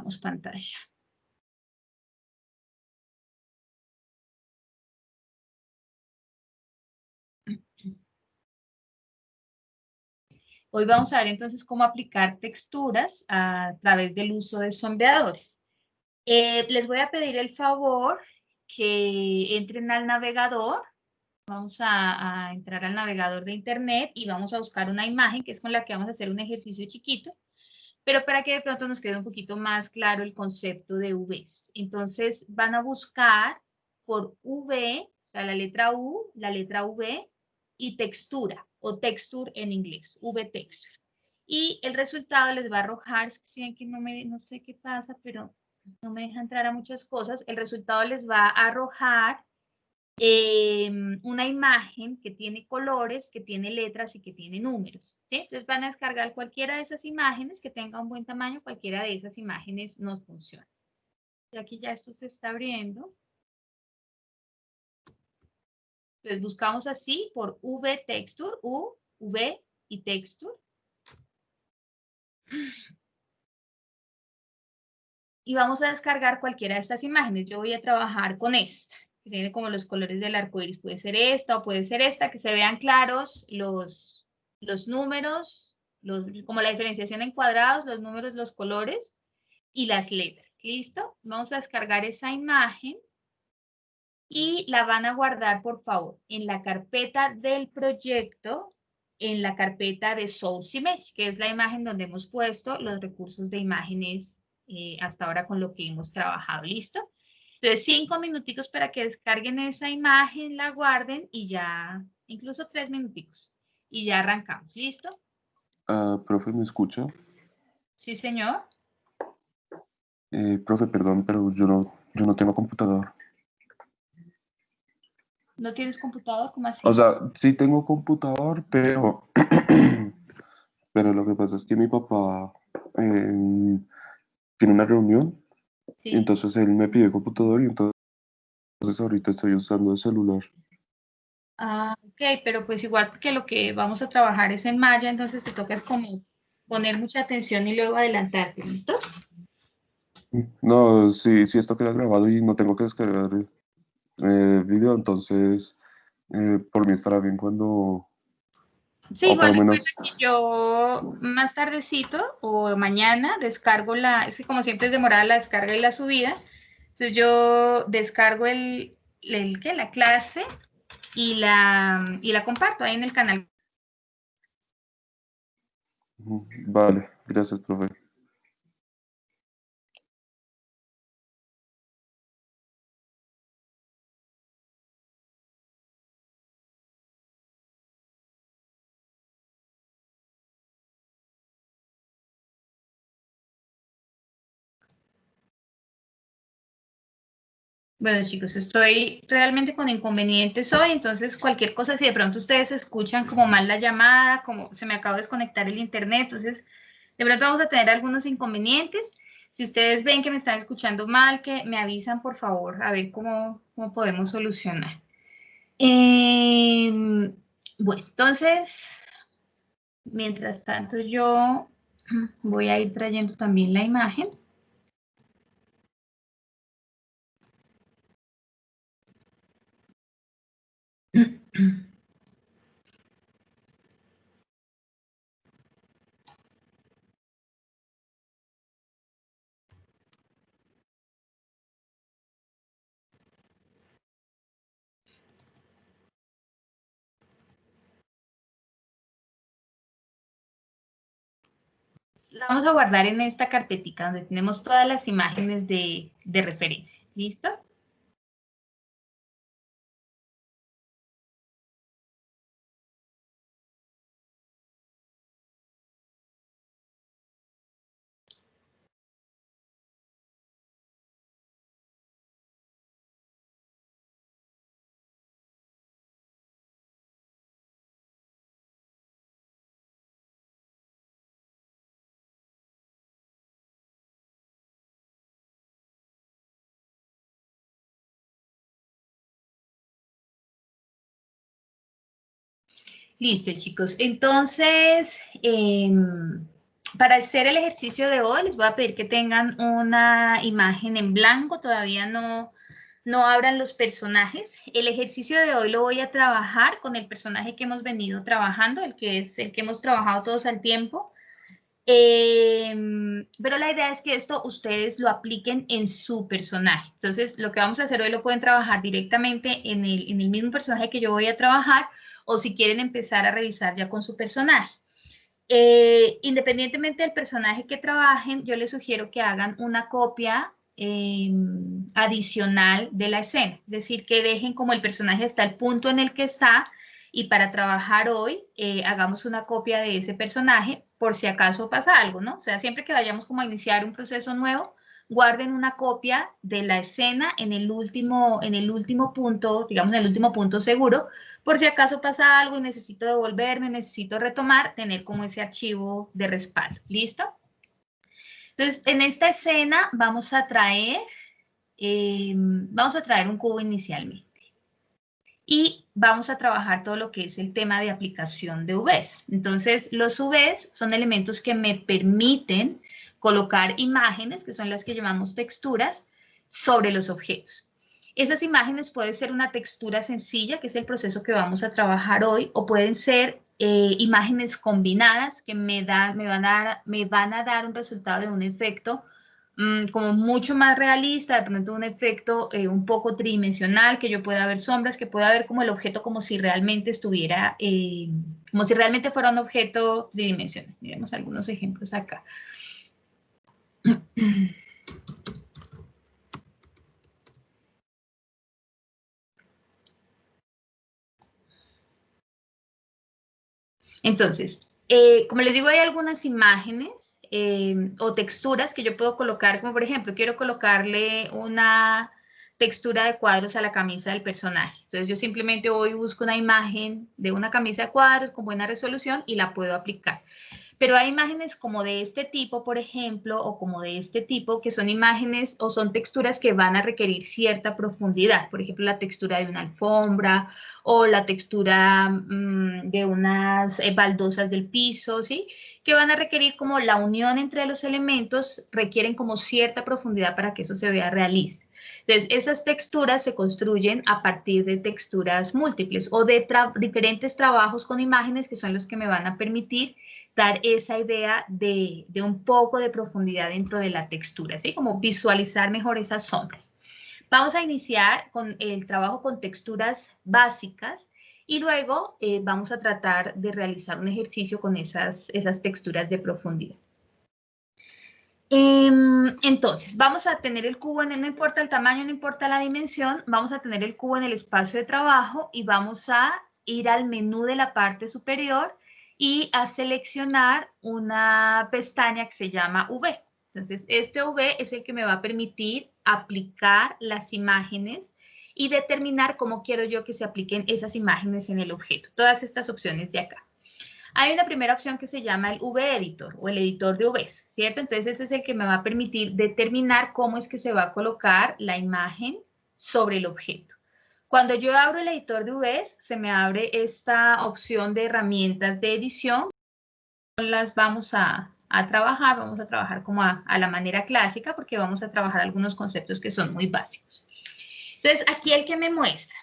compartamos pantalla. Hoy vamos a ver entonces cómo aplicar texturas a través del uso de sombreadores. Les voy a pedir el favor que entren al navegador. Vamos a entrar al navegador de internet y vamos a buscar una imagen que es con la que vamos a hacer un ejercicio chiquito, pero para que de pronto nos quede un poquito más claro el concepto de UVs. Entonces van a buscar por V, o sea, la letra U, la letra V y textura o texture en inglés, V texture. Y el resultado les va a arrojar, es que si ven que no sé qué pasa, pero no me deja entrar a muchas cosas. El resultado les va a arrojar una imagen que tiene colores, que tiene letras y que tiene números, ¿sí? Entonces van a descargar cualquiera de esas imágenes que tenga un buen tamaño, cualquiera de esas imágenes nos funciona. Y aquí ya esto se está abriendo. Entonces buscamos así por V texture, U, V y texture. Y vamos a descargar cualquiera de estas imágenes. Yo voy a trabajar con esta, que tiene como los colores del arco iris. Puede ser esta o puede ser esta, que se vean claros los números, como la diferenciación en cuadrados, los números, los colores y las letras. ¿Listo? Vamos a descargar esa imagen y la van a guardar, por favor, en la carpeta del proyecto, en la carpeta de Source Image, que es la imagen donde hemos puesto los recursos de imágenes hasta ahora con lo que hemos trabajado. ¿Listo? Entonces, 5 minuticos para que descarguen esa imagen, la guarden y ya, incluso 3 minuticos. Y ya arrancamos. ¿Listo? Profe, ¿me escucha? Sí, señor. Profe, perdón, pero yo no tengo computador. ¿No tienes computador? ¿Cómo así? O sea, sí tengo computador, pero, pero lo que pasa es que mi papá tiene una reunión y Sí. entonces él me pide computador y entonces ahorita estoy usando el celular. Ah, ok, pero pues igual porque lo que vamos a trabajar es en Maya, entonces te toca es como poner mucha atención y luego adelantarte, ¿listo? No, sí, esto queda grabado y no tengo que descargar video, entonces por mí estará bien cuando, Sí, o por igual lo recuerda menos, que yo más tardecito o mañana descargo es que como siempre es demorada la descarga y la subida, entonces yo descargo ¿qué? La clase y la comparto ahí en el canal. vale, gracias, profe. Bueno, chicos, estoy realmente con inconvenientes hoy, entonces cualquier cosa, si de pronto ustedes escuchan como mal la llamada, como se me acaba de desconectar el internet, entonces de pronto vamos a tener algunos inconvenientes. Si ustedes ven que me están escuchando mal, que me avisan, por favor, a ver cómo podemos solucionar. Bueno, entonces, mientras tanto yo voy a ir trayendo también la imagen. La vamos a guardar en esta carpetica donde tenemos todas las imágenes de referencia. ¿Listo? Listo, chicos. Entonces, Para hacer el ejercicio de hoy, les voy a pedir que tengan una imagen en blanco, todavía no abran los personajes. El ejercicio de hoy lo voy a trabajar con el personaje que hemos venido trabajando, el que hemos trabajado todos al tiempo. Pero la idea es que esto ustedes lo apliquen en su personaje. Entonces, lo que vamos a hacer hoy lo pueden trabajar directamente en el mismo personaje que yo voy a trabajar, o si quieren empezar a revisar ya con su personaje. Independientemente del personaje que trabajen, yo les sugiero que hagan una copia adicional de la escena. Es decir, que dejen como el personaje hasta el punto en el que está, y para trabajar hoy, hagamos una copia de ese personaje por si acaso pasa algo, ¿no? O sea, siempre que vayamos como a iniciar un proceso nuevo, guarden una copia de la escena en el último punto, digamos en el último punto seguro, por si acaso pasa algo y necesito devolverme, necesito retomar, tener como ese archivo de respaldo. ¿Listo? Entonces, en esta escena vamos a traer un cubo inicialmente. Y vamos a trabajar todo lo que es el tema de aplicación de UVs. Entonces, los UVs son elementos que me permiten colocar imágenes, que son las que llamamos texturas, sobre los objetos. Esas imágenes pueden ser una textura sencilla, que es el proceso que vamos a trabajar hoy, o pueden ser imágenes combinadas que me van a dar un resultado de un efecto como mucho más realista, de pronto un efecto un poco tridimensional, que yo pueda ver sombras, que pueda ver como el objeto como si realmente estuviera, como si realmente fuera un objeto tridimensional. Miremos algunos ejemplos acá. Entonces, como les digo, hay algunas imágenes o texturas que yo puedo colocar, como por ejemplo, quiero colocarle una textura de cuadros a la camisa del personaje. Entonces yo simplemente voy y busco una imagen de una camisa de cuadros con buena resolución y la puedo aplicar. Pero hay imágenes como de este tipo, por ejemplo, o como de este tipo, que son imágenes o son texturas que van a requerir cierta profundidad. Por ejemplo, la textura de una alfombra o la textura de unas baldosas del piso, ¿sí? Que van a requerir como la unión entre los elementos, requieren como cierta profundidad para que eso se vea realista. Entonces, esas texturas se construyen a partir de texturas múltiples o de diferentes trabajos con imágenes que son los que me van a permitir dar esa idea de un poco de profundidad dentro de la textura, ¿sí? Como visualizar mejor esas sombras. Vamos a iniciar con el trabajo con texturas básicas y luego vamos a tratar de realizar un ejercicio con esas texturas de profundidad. Entonces, vamos a tener el cubo, no importa el tamaño, no importa la dimensión, vamos a tener el cubo en el espacio de trabajo y vamos a ir al menú de la parte superior y a seleccionar una pestaña que se llama V. Entonces, este V es el que me va a permitir aplicar las imágenes y determinar cómo quiero yo que se apliquen esas imágenes en el objeto. Todas estas opciones de acá. Hay una primera opción que se llama el V-Editor o el editor de Vs, ¿cierto? Entonces, ese es el que me va a permitir determinar cómo es que se va a colocar la imagen sobre el objeto. Cuando yo abro el editor de Vs, se me abre esta opción de herramientas de edición. Las vamos a trabajar como a la manera clásica porque vamos a trabajar algunos conceptos que son muy básicos. Entonces, aquí el que me muestra.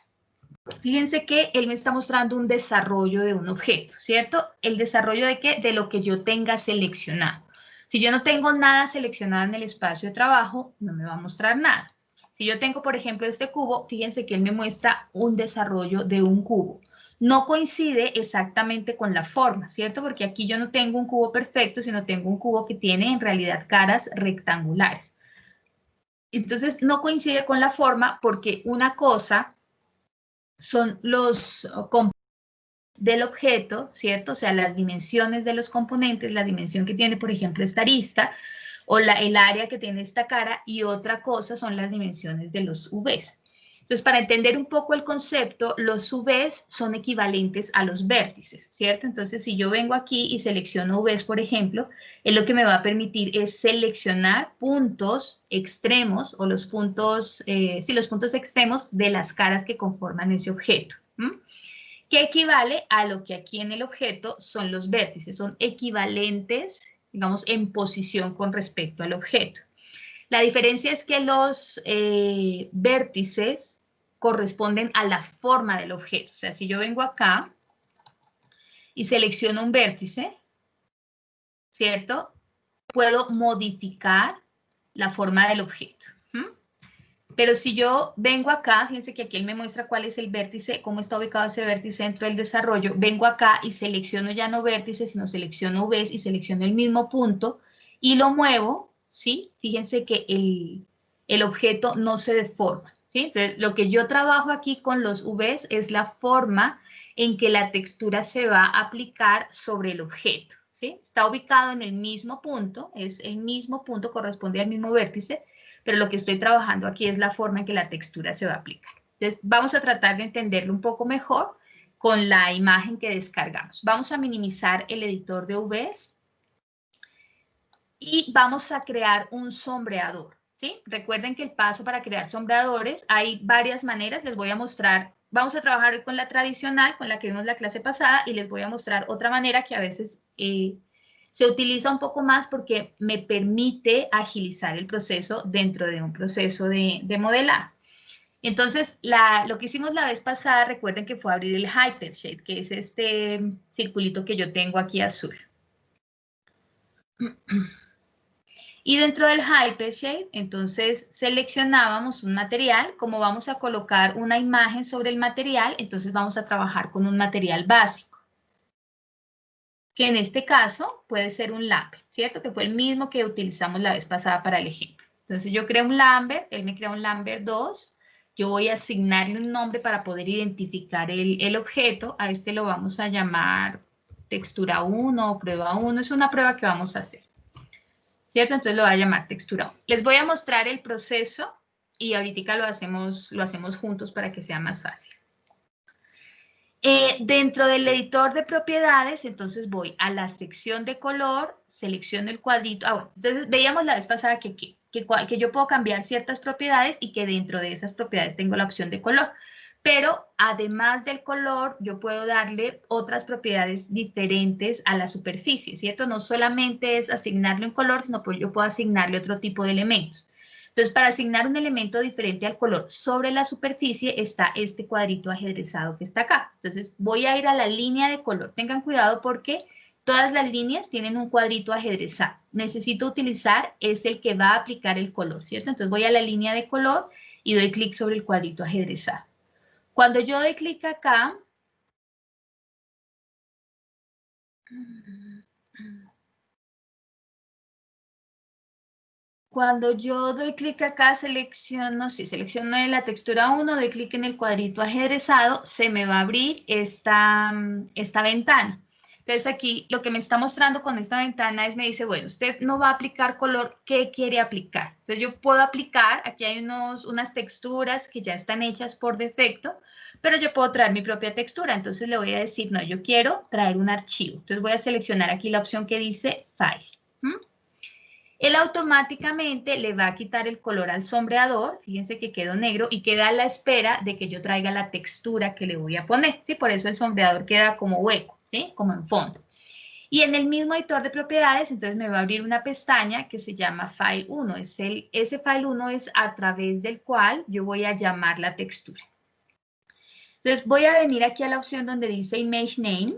Fíjense que él me está mostrando un desarrollo de un objeto, ¿cierto? ¿El desarrollo de qué? De lo que yo tenga seleccionado. Si yo no tengo nada seleccionado en el espacio de trabajo, no me va a mostrar nada. Si yo tengo, por ejemplo, este cubo, fíjense que él me muestra un desarrollo de un cubo. No coincide exactamente con la forma, ¿cierto? Porque aquí yo no tengo un cubo perfecto, sino tengo un cubo que tiene en realidad caras rectangulares. Entonces, no coincide con la forma porque una cosa son los componentes del objeto, ¿cierto? O sea, las dimensiones de los componentes, la dimensión que tiene, por ejemplo, esta arista, o el área que tiene esta cara, y otra cosa son las dimensiones de los UVs. Entonces, para entender un poco el concepto, los UVs son equivalentes a los vértices, ¿cierto? Entonces, si yo vengo aquí y selecciono UVs, por ejemplo, lo que me va a permitir es seleccionar puntos extremos, o los puntos, los puntos extremos de las caras que conforman ese objeto, que equivale a lo que aquí en el objeto son los vértices, son equivalentes digamos, en posición con respecto al objeto. La diferencia es que los vértices corresponden a la forma del objeto. O sea, si yo vengo acá y selecciono un vértice, ¿cierto? Puedo modificar la forma del objeto. Pero si yo vengo acá, fíjense que aquí él me muestra cuál es el vértice, cómo está ubicado ese vértice dentro del desarrollo. Vengo acá y selecciono ya no vértice, sino selecciono Vs y selecciono el mismo punto y lo muevo, ¿sí? Fíjense que el objeto no se deforma, ¿sí? Entonces, lo que yo trabajo aquí con los Vs es la forma en que la textura se va a aplicar sobre el objeto, ¿sí? Está ubicado en el mismo punto, es el mismo punto, corresponde al mismo vértice, pero lo que estoy trabajando aquí es la forma en que la textura se va a aplicar. Entonces, vamos a tratar de entenderlo un poco mejor con la imagen que descargamos. Vamos a minimizar el editor de UVs y vamos a crear un sombreador, ¿sí? Recuerden que el paso para crear sombreadores, hay varias maneras, les voy a mostrar. Vamos a trabajar hoy con la tradicional, con la que vimos la clase pasada, y les voy a mostrar otra manera que a veces se utiliza un poco más porque me permite agilizar el proceso dentro de un proceso de modelado. Entonces, lo que hicimos la vez pasada, recuerden que fue abrir el Hypershade, que es este circulito que yo tengo aquí azul. Y dentro del Hypershade, entonces seleccionábamos un material, como vamos a colocar una imagen sobre el material, entonces vamos a trabajar con un material básico, que en este caso puede ser un Lambert, ¿cierto? Que fue el mismo que utilizamos la vez pasada para el ejemplo. Entonces yo creo un Lambert, él me crea un Lambert 2, yo voy a asignarle un nombre para poder identificar el objeto, a este lo vamos a llamar textura 1 o prueba 1, es una prueba que vamos a hacer. ¿Cierto? Entonces lo voy a llamar textura 1. Les voy a mostrar el proceso y ahorita lo hacemos juntos para que sea más fácil. Dentro del editor de propiedades, entonces voy a la sección de color, selecciono el cuadrito. Bueno, entonces veíamos la vez pasada que yo puedo cambiar ciertas propiedades y que dentro de esas propiedades tengo la opción de color. Pero además del color, yo puedo darle otras propiedades diferentes a la superficie, ¿cierto? No solamente es asignarle un color, sino que yo puedo asignarle otro tipo de elementos. Entonces, para asignar un elemento diferente al color sobre la superficie está este cuadrito ajedrezado que está acá. Entonces, voy a ir a la línea de color. Tengan cuidado porque todas las líneas tienen un cuadrito ajedrezado. Necesito utilizar es el que va a aplicar el color, ¿cierto? Entonces, voy a la línea de color y doy clic sobre el cuadrito ajedrezado. Cuando yo doy clic acá, selecciono la textura 1, doy clic en el cuadrito ajedrezado, se me va a abrir esta ventana. Entonces aquí lo que me está mostrando con esta ventana es, me dice, bueno, usted no va a aplicar color, ¿qué quiere aplicar? Entonces yo puedo aplicar, aquí hay unas texturas que ya están hechas por defecto, pero yo puedo traer mi propia textura. Entonces le voy a decir, no, yo quiero traer un archivo. Entonces voy a seleccionar aquí la opción que dice File. Él automáticamente le va a quitar el color al sombreador, fíjense que quedó negro y queda a la espera de que yo traiga la textura que le voy a poner, ¿sí? Por eso el sombreador queda como hueco, ¿sí? Como en fondo. Y en el mismo editor de propiedades, entonces me va a abrir una pestaña que se llama File 1. Ese File 1 es a través del cual yo voy a llamar la textura. Entonces voy a venir aquí a la opción donde dice Image Name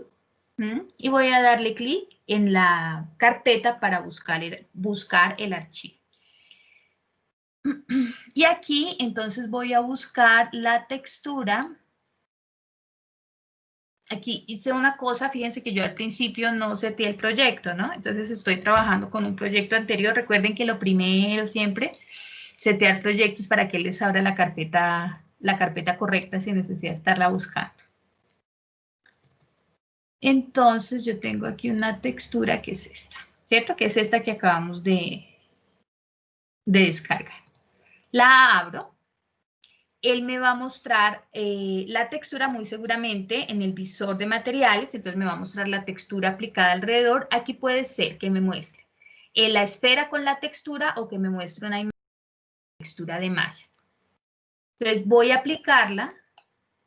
y voy a darle clic en la carpeta para buscar el archivo. Y aquí entonces voy a buscar la textura. Aquí hice una cosa, fíjense que yo al principio no seteé el proyecto, ¿no? Entonces estoy trabajando con un proyecto anterior. Recuerden que lo primero siempre, setear proyectos para que les abra la carpeta correcta sin necesidad de estarla buscando. Entonces yo tengo aquí una textura que es esta, ¿cierto? Que es esta que acabamos de descargar. La abro. Él me va a mostrar la textura muy seguramente en el visor de materiales, entonces me va a mostrar la textura aplicada alrededor. Aquí puede ser que me muestre la esfera con la textura o que me muestre una textura de malla. Entonces voy a aplicarla.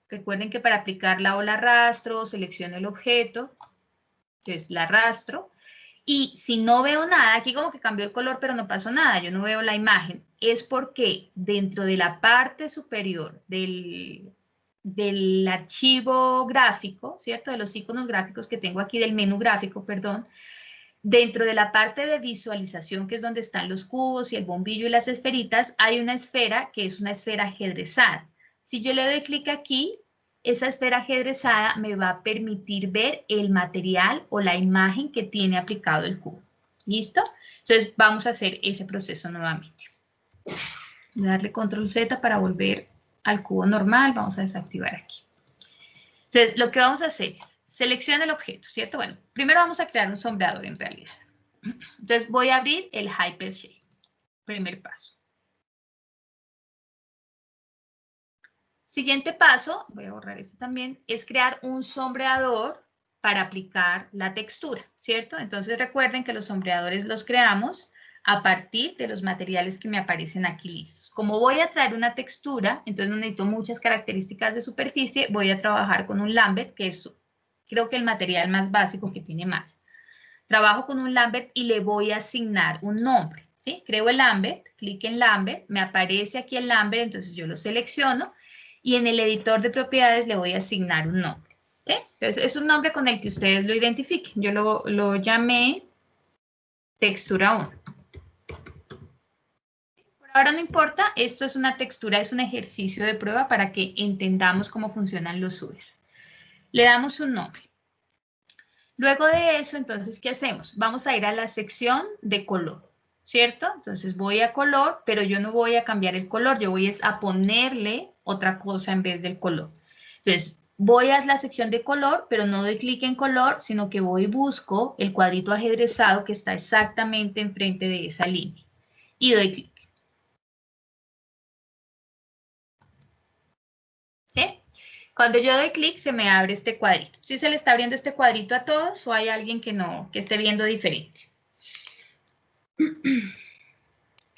Recuerden que para aplicarla o la arrastro, selecciono el objeto, entonces la arrastro. Y si no veo nada, aquí como que cambió el color, pero no pasó nada, yo no veo la imagen, es porque dentro de la parte superior del archivo gráfico, ¿cierto? De los iconos gráficos que tengo aquí, del menú gráfico, perdón, dentro de la parte de visualización, que es donde están los cubos y el bombillo y las esferitas, hay una esfera que es una esfera ajedrezada. Si yo le doy clic aquí, esa esfera ajedrezada me va a permitir ver el material o la imagen que tiene aplicado el cubo. ¿Listo? Entonces vamos a hacer ese proceso nuevamente. Voy a darle control Z para volver al cubo normal. Vamos a desactivar aquí. Entonces lo que vamos a hacer es selecciona el objeto, ¿cierto? Bueno, primero vamos a crear un sombreador en realidad. Entonces voy a abrir el Hypershade. Primer paso. Siguiente paso, voy a borrar este también, es crear un sombreador para aplicar la textura, ¿cierto? Entonces recuerden que los sombreadores los creamos a partir de los materiales que me aparecen aquí listos. Como voy a traer una textura, entonces no necesito muchas características de superficie, voy a trabajar con un Lambert, que es creo que el material más básico que tiene más. Trabajo con un Lambert y le voy a asignar un nombre, ¿sí? Creo el Lambert, clic en Lambert, me aparece aquí el Lambert, entonces yo lo selecciono y en el editor de propiedades le voy a asignar un nombre, ¿sí? Entonces es un nombre con el que ustedes lo identifiquen. Yo lo llamé textura 1. Por ahora no importa, esto es una textura, es un ejercicio de prueba para que entendamos cómo funcionan los UVs. Le damos un nombre. Luego de eso, entonces, ¿qué hacemos? Vamos a ir a la sección de color, ¿cierto? Entonces voy a color, pero yo no voy a cambiar el color, yo voy a ponerle otra cosa en vez del color. Entonces, voy a la sección de color, pero no doy clic en color, sino que voy y busco el cuadrito ajedrezado que está exactamente enfrente de esa línea. Y doy clic. ¿Sí? Cuando yo doy clic, se me abre este cuadrito. ¿Sí se le está abriendo este cuadrito a todos o hay alguien que no, que esté viendo diferente?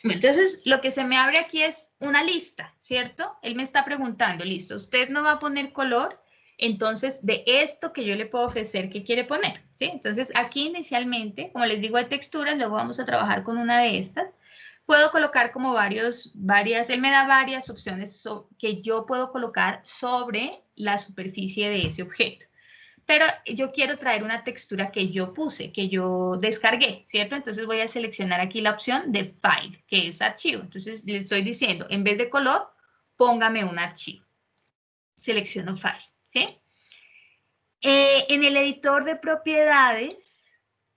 Entonces, lo que se me abre aquí es una lista, ¿cierto? Él me está preguntando, listo, usted no va a poner color, entonces, de esto que yo le puedo ofrecer, ¿qué quiere poner? ¿Sí? Entonces, aquí inicialmente, como les digo, hay texturas, luego vamos a trabajar con una de estas. Puedo colocar como varias, él me da varias opciones que yo puedo colocar sobre la superficie de ese objeto. Pero yo quiero traer una textura que yo puse, que yo descargué, ¿cierto? Entonces voy a seleccionar aquí la opción de File, que es archivo. Entonces le estoy diciendo, en vez de color, póngame un archivo. Selecciono File, ¿sí? En el editor de propiedades,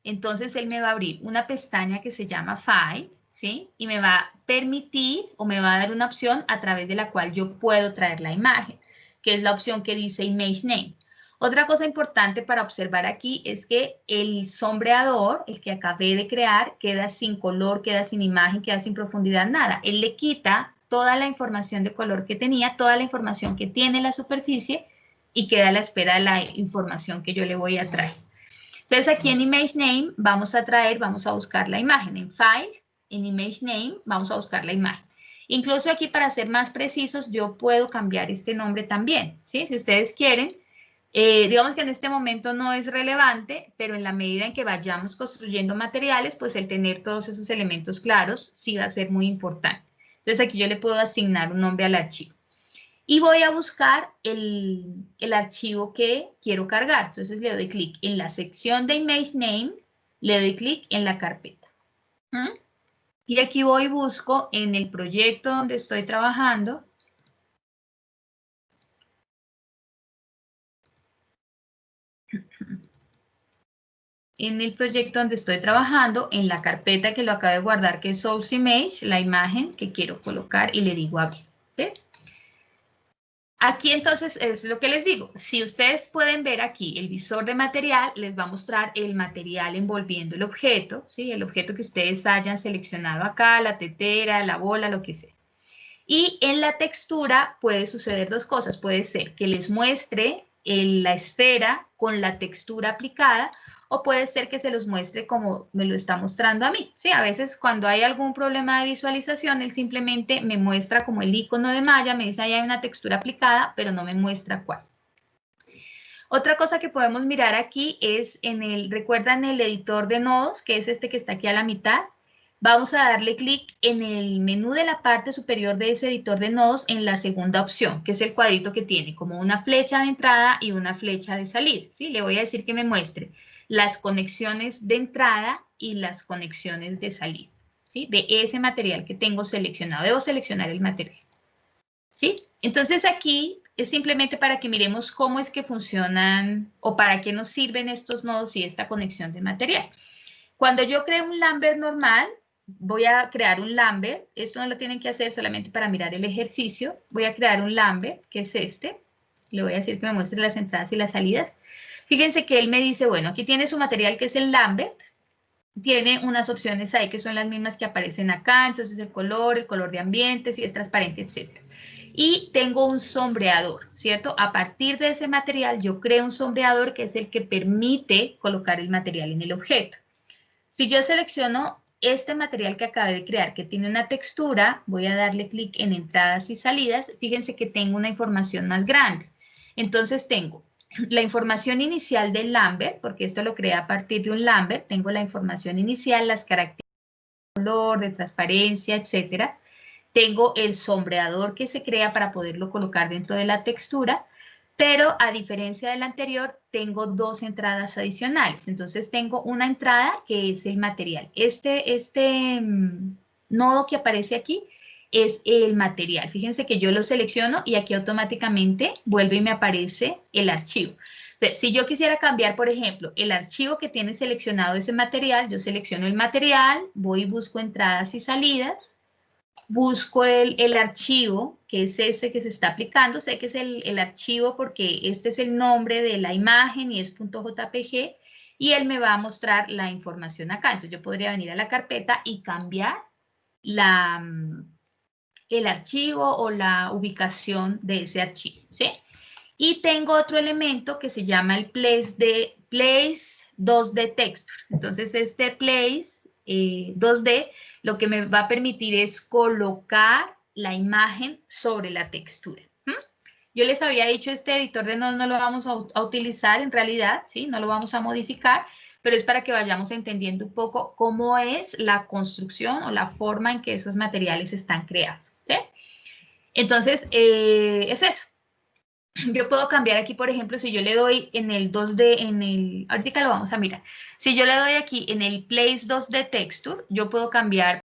entonces él me va a abrir una pestaña que se llama File, ¿sí? Y me va a permitir o me va a dar una opción a través de la cual yo puedo traer la imagen, que es la opción que dice Image Name. Otra cosa importante para observar aquí es que el sombreador, el que acabé de crear, queda sin color, queda sin imagen, queda sin profundidad, nada. Él le quita toda la información de color que tenía, toda la información que tiene la superficie y queda a la espera de la información que yo le voy a traer. Entonces aquí en Image Name vamos a buscar la imagen. En File, en Image Name, vamos a buscar la imagen. Incluso aquí para ser más precisos, yo puedo cambiar este nombre también, ¿sí? Si ustedes quieren, digamos que en este momento no es relevante, pero en la medida en que vayamos construyendo materiales, pues el tener todos esos elementos claros sí va a ser muy importante. Entonces aquí yo le puedo asignar un nombre al archivo. Y voy a buscar el archivo que quiero cargar. Entonces le doy clic en la sección de Image Name, le doy clic en la carpeta. Y aquí voy y busco en el proyecto donde estoy trabajando. En el proyecto donde estoy trabajando, en la carpeta que lo acabo de guardar, que es Source Image, la imagen que quiero colocar y le digo abrir. ¿Sí? Aquí entonces es lo que les digo, si ustedes pueden ver aquí el visor de material, les va a mostrar el material envolviendo el objeto, ¿sí? El objeto que ustedes hayan seleccionado acá, la tetera, la bola, lo que sea. Y en la textura puede suceder dos cosas, puede ser que les muestre la esfera con la textura aplicada o puede ser que se los muestre como me lo está mostrando a mí. Sí, a veces cuando hay algún problema de visualización, él simplemente me muestra como el icono de malla, me dice ahí hay una textura aplicada, pero no me muestra cuál. Otra cosa que podemos mirar aquí es ¿recuerdan el editor de nodos, que es este que está aquí a la mitad? Vamos a darle clic en el menú de la parte superior de ese editor de nodos en la segunda opción, que es el cuadrito que tiene como una flecha de entrada y una flecha de salida, ¿sí? Le voy a decir que me muestre las conexiones de entrada y las conexiones de salida, ¿sí? De ese material que tengo seleccionado. Debo seleccionar el material, ¿sí? Entonces aquí es simplemente para que miremos cómo es que funcionan o para qué nos sirven estos nodos y esta conexión de material. Cuando yo creo un Lambert normal, voy a crear un Lambert. Esto no lo tienen que hacer solamente para mirar el ejercicio. Voy a crear un Lambert, que es este. Le voy a decir que me muestre las entradas y las salidas. Fíjense que él me dice, bueno, aquí tiene su material que es el Lambert. Tiene unas opciones ahí que son las mismas que aparecen acá. Entonces el color de ambiente, si es transparente, etc. Y tengo un sombreador, ¿cierto? A partir de ese material yo creo un sombreador que es el que permite colocar el material en el objeto. Si yo selecciono este material que acabé de crear, que tiene una textura, voy a darle clic en entradas y salidas. Fíjense que tengo una información más grande. Entonces tengo la información inicial del Lambert, porque esto lo creé a partir de un Lambert. Tengo la información inicial, las características de color, de transparencia, etcétera. Tengo el sombreador que se crea para poderlo colocar dentro de la textura, pero a diferencia del anterior, tengo dos entradas adicionales. Entonces tengo una entrada que es el material. Este nodo que aparece aquí es el material. Fíjense que yo lo selecciono y aquí automáticamente vuelve y me aparece el archivo. Entonces, si yo quisiera cambiar, por ejemplo, el archivo que tiene seleccionado ese material, yo selecciono el material, voy y busco entradas y salidas, busco el archivo, que es ese que se está aplicando, sé que es el archivo porque este es el nombre de la imagen y es .jpg, y él me va a mostrar la información acá. Entonces yo podría venir a la carpeta y cambiar el archivo o la ubicación de ese archivo, ¿sí? Y tengo otro elemento que se llama el place 2D texture. Entonces este place 2D lo que me va a permitir es colocar la imagen sobre la textura. Yo les había dicho, este editor de nodos no lo vamos a utilizar en realidad, ¿sí? No lo vamos a modificar, pero es para que vayamos entendiendo un poco cómo es la construcción o la forma en que esos materiales están creados, ¿sí? Entonces, es eso. Yo puedo cambiar aquí, por ejemplo, si yo le doy en el 2D, ahorita lo vamos a mirar. Si yo le doy aquí en el Place 2D Texture, yo puedo cambiar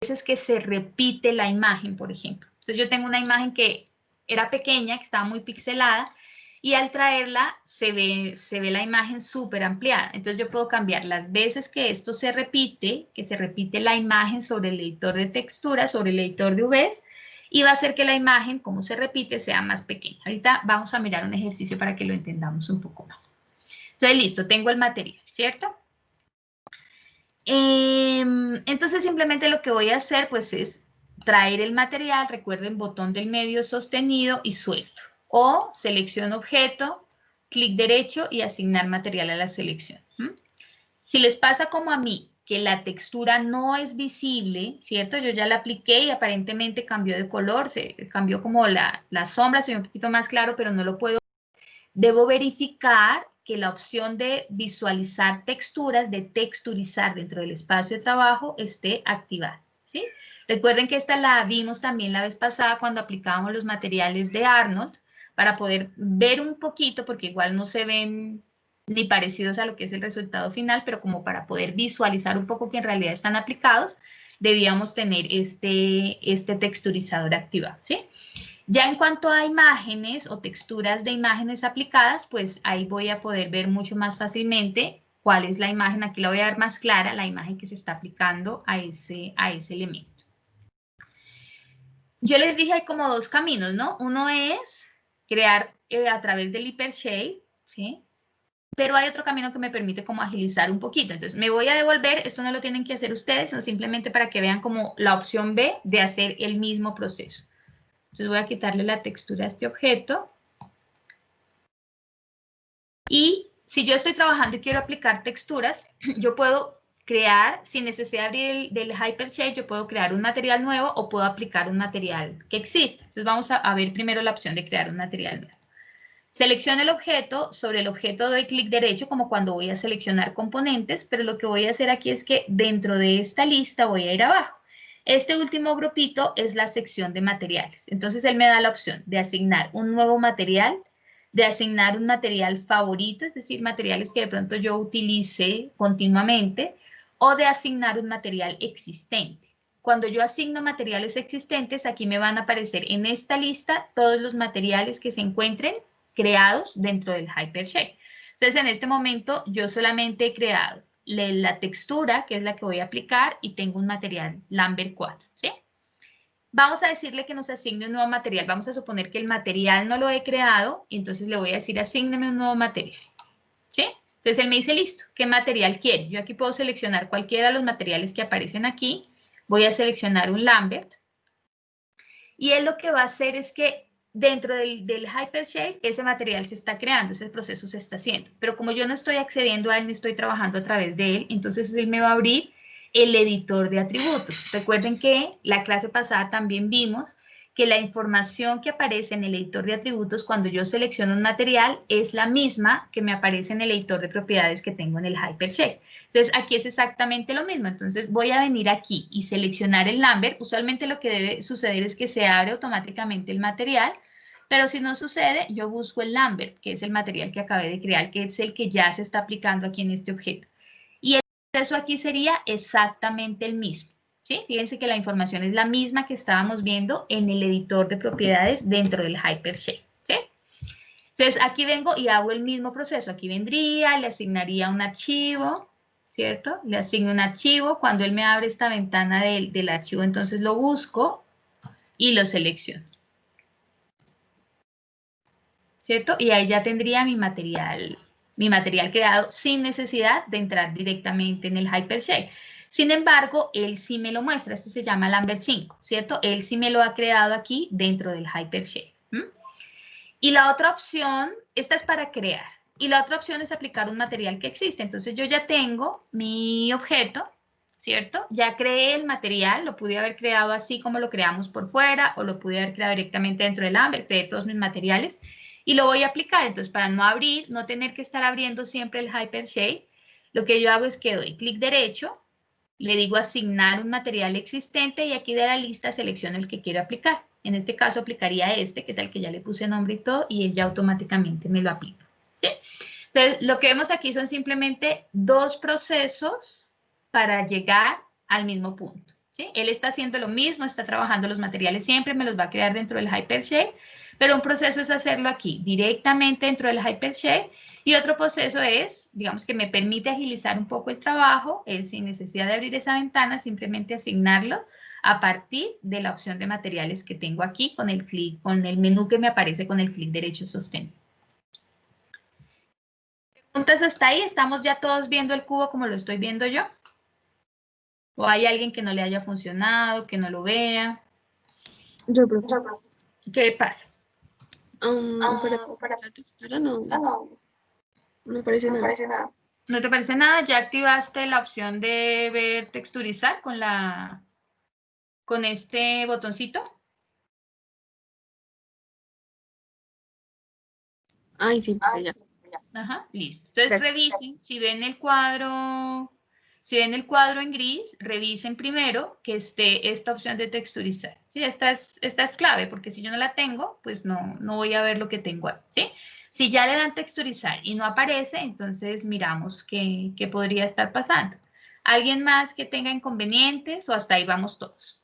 veces que se repite la imagen, por ejemplo. Entonces yo tengo una imagen que era pequeña, que estaba muy pixelada, y al traerla se ve la imagen súper ampliada. Entonces yo puedo cambiar las veces que esto se repite, que se repite la imagen sobre el editor de textura, sobre el editor de UVs, y va a hacer que la imagen, como se repite, sea más pequeña. Ahorita vamos a mirar un ejercicio para que lo entendamos un poco más. Entonces, listo, tengo el material, ¿cierto? Entonces, simplemente lo que voy a hacer, pues, es traer el material, recuerden, botón del medio sostenido y suelto. O selecciono objeto, clic derecho y asignar material a la selección. Si les pasa como a mí, que la textura no es visible, ¿cierto? Yo ya la apliqué y aparentemente cambió de color, se cambió como la sombra, se ve un poquito más claro, pero no lo puedo. Debo verificar que la opción de visualizar texturas, de texturizar dentro del espacio de trabajo, esté activada, ¿sí? Recuerden que esta la vimos también la vez pasada cuando aplicábamos los materiales de Arnold, para poder ver un poquito, porque igual no se ven ni parecidos a lo que es el resultado final, pero como para poder visualizar un poco que en realidad están aplicados, debíamos tener este texturizador activado, ¿sí? Ya en cuanto a imágenes o texturas de imágenes aplicadas, pues ahí voy a poder ver mucho más fácilmente cuál es la imagen. Aquí la voy a ver más clara, la imagen que se está aplicando a ese elemento. Yo les dije hay como dos caminos, ¿no? Uno es crear a través del Hypershade, ¿sí? Pero hay otro camino que me permite como agilizar un poquito. Entonces, me voy a devolver, esto no lo tienen que hacer ustedes, sino simplemente para que vean como la opción B de hacer el mismo proceso. Entonces, voy a quitarle la textura a este objeto. Y si yo estoy trabajando y quiero aplicar texturas, yo puedo crear, sin necesidad de abrir del Hypershade, yo puedo crear un material nuevo o puedo aplicar un material que existe. Entonces, vamos a ver primero la opción de crear un material nuevo. Selecciono el objeto, sobre el objeto doy clic derecho como cuando voy a seleccionar componentes, pero lo que voy a hacer aquí es que dentro de esta lista voy a ir abajo. Este último grupito es la sección de materiales. Entonces él me da la opción de asignar un nuevo material, de asignar un material favorito, es decir, materiales que de pronto yo utilice continuamente, o de asignar un material existente. Cuando yo asigno materiales existentes, aquí me van a aparecer en esta lista todos los materiales que se encuentren creados dentro del Hypershade. Entonces, en este momento, yo solamente he creado la textura, que es la que voy a aplicar, y tengo un material Lambert 4, ¿sí? Vamos a decirle que nos asigne un nuevo material. Vamos a suponer que el material no lo he creado, y entonces le voy a decir, asígneme un nuevo material, ¿sí? Entonces, él me dice, listo, ¿qué material quiere? Yo aquí puedo seleccionar cualquiera de los materiales que aparecen aquí. Voy a seleccionar un Lambert. Y él lo que va a hacer es que dentro del Hypershade, ese material se está creando, ese proceso se está haciendo. Pero como yo no estoy accediendo a él, ni estoy trabajando a través de él, entonces él me va a abrir el editor de atributos. Recuerden que la clase pasada también vimos que la información que aparece en el editor de atributos cuando yo selecciono un material es la misma que me aparece en el editor de propiedades que tengo en el Hypershade. Entonces, aquí es exactamente lo mismo. Entonces, voy a venir aquí y seleccionar el Lambert. Usualmente lo que debe suceder es que se abre automáticamente el material, pero si no sucede, yo busco el Lambert, que es el material que acabé de crear, que es el que ya se está aplicando aquí en este objeto. Y el proceso aquí sería exactamente el mismo. ¿Sí? Fíjense que la información es la misma que estábamos viendo en el editor de propiedades dentro del Hypershade. ¿Sí? Entonces, aquí vengo y hago el mismo proceso. Aquí vendría, le asignaría un archivo, ¿cierto? Le asigno un archivo. Cuando él me abre esta ventana del archivo, entonces lo busco y lo selecciono. ¿Cierto? Y ahí ya tendría mi material creado sin necesidad de entrar directamente en el Hypershade. Sin embargo, él sí me lo muestra. Este se llama Lambert 5, ¿cierto? Él sí me lo ha creado aquí dentro del Hypershade. Y la otra opción, esta es para crear. Y la otra opción es aplicar un material que existe. Entonces yo ya tengo mi objeto, ¿cierto? Ya creé el material, lo pude haber creado así como lo creamos por fuera, o lo pude haber creado directamente dentro del Lambert, creé todos mis materiales y lo voy a aplicar. Entonces, para no abrir, no tener que estar abriendo siempre el Hypershade, lo que yo hago es que doy clic derecho, le digo asignar un material existente y aquí de la lista selecciono el que quiero aplicar. En este caso aplicaría este, que es el que ya le puse nombre y todo, y él ya automáticamente me lo aplica. ¿Sí? Entonces, lo que vemos aquí son simplemente dos procesos para llegar al mismo punto. ¿Sí? Él está haciendo lo mismo, está trabajando los materiales siempre, me los va a crear dentro del Hypershade, pero un proceso es hacerlo aquí, directamente dentro del Hypershade, y otro proceso es, digamos que me permite agilizar un poco el trabajo, es sin necesidad de abrir esa ventana, simplemente asignarlo a partir de la opción de materiales que tengo aquí con el clic, con el menú que me aparece con el clic derecho sostenido. ¿Preguntas hasta ahí? ¿Estamos ya todos viendo el cubo como lo estoy viendo yo? ¿O hay alguien que no le haya funcionado, que no lo vea? Yo, profe. ¿Qué pasa? Para la textura no me parece nada. ¿No te parece nada? ¿Ya activaste la opción de ver texturizar con este botoncito? Ay, sí, profe, ya. Ajá, listo. Entonces Gracias. revisen, si ven el cuadro en gris, revisen primero que esté esta opción de texturizar. ¿Sí? Esta es clave, porque si yo no la tengo, pues no voy a ver lo que tengo ahí, ¿sí? Si ya le dan texturizar y no aparece, entonces miramos qué podría estar pasando. ¿Alguien más que tenga inconvenientes o hasta ahí vamos todos?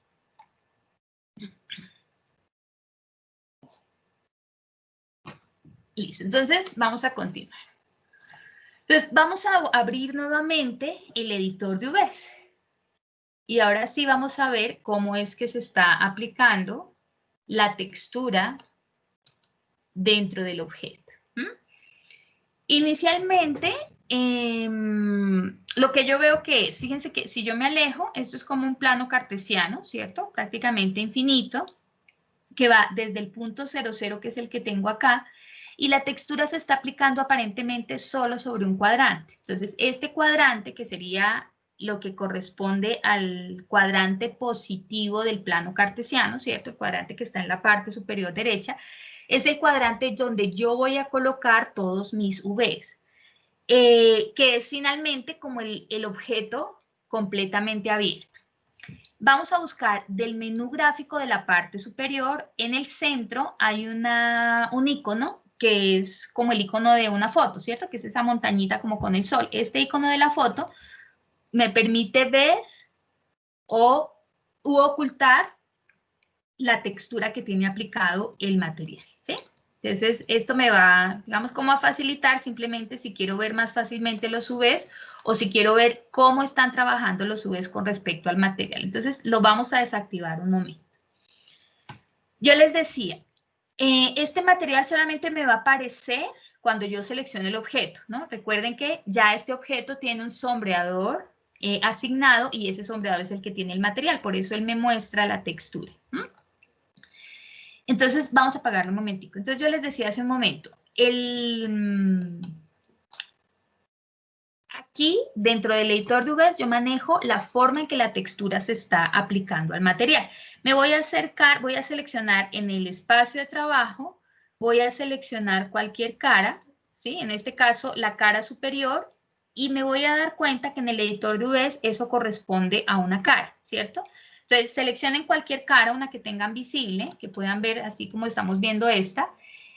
Listo, entonces vamos a continuar. Entonces vamos a abrir nuevamente el editor de UVs. Y ahora sí vamos a ver cómo es que se está aplicando la textura dentro del objeto. Inicialmente, lo que yo veo que es, fíjense que si yo me alejo, esto es como un plano cartesiano, ¿cierto? Prácticamente infinito, que va desde el punto 00, que es el que tengo acá, y la textura se está aplicando aparentemente solo sobre un cuadrante. Entonces, este cuadrante, que sería lo que corresponde al cuadrante positivo del plano cartesiano, ¿cierto? El cuadrante que está en la parte superior derecha, es el cuadrante donde yo voy a colocar todos mis Vs, que es finalmente como el objeto completamente abierto. Vamos a buscar del menú gráfico de la parte superior. En el centro hay un icono que es como el icono de una foto, ¿cierto? Que es esa montañita como con el sol. Este icono de la foto me permite ver u ocultar la textura que tiene aplicado el material, ¿sí? Entonces, esto me va, digamos, como a facilitar simplemente si quiero ver más fácilmente los UVs o si quiero ver cómo están trabajando los UVs con respecto al material. Entonces, lo vamos a desactivar un momento. Yo les decía, este material solamente me va a aparecer cuando yo seleccione el objeto, ¿no? Recuerden que ya este objeto tiene un sombreador asignado y ese sombreador es el que tiene el material, por eso él me muestra la textura. Entonces, vamos a apagarlo un momentico. Entonces, yo les decía hace un momento, aquí, dentro del editor de UVs, yo manejo la forma en que la textura se está aplicando al material. Me voy a acercar, voy a seleccionar en el espacio de trabajo, voy a seleccionar cualquier cara, ¿sí? En este caso, la cara superior, y me voy a dar cuenta que en el editor de UVs eso corresponde a una cara, ¿cierto? Entonces, seleccionen cualquier cara, una que tengan visible, que puedan ver así como estamos viendo esta,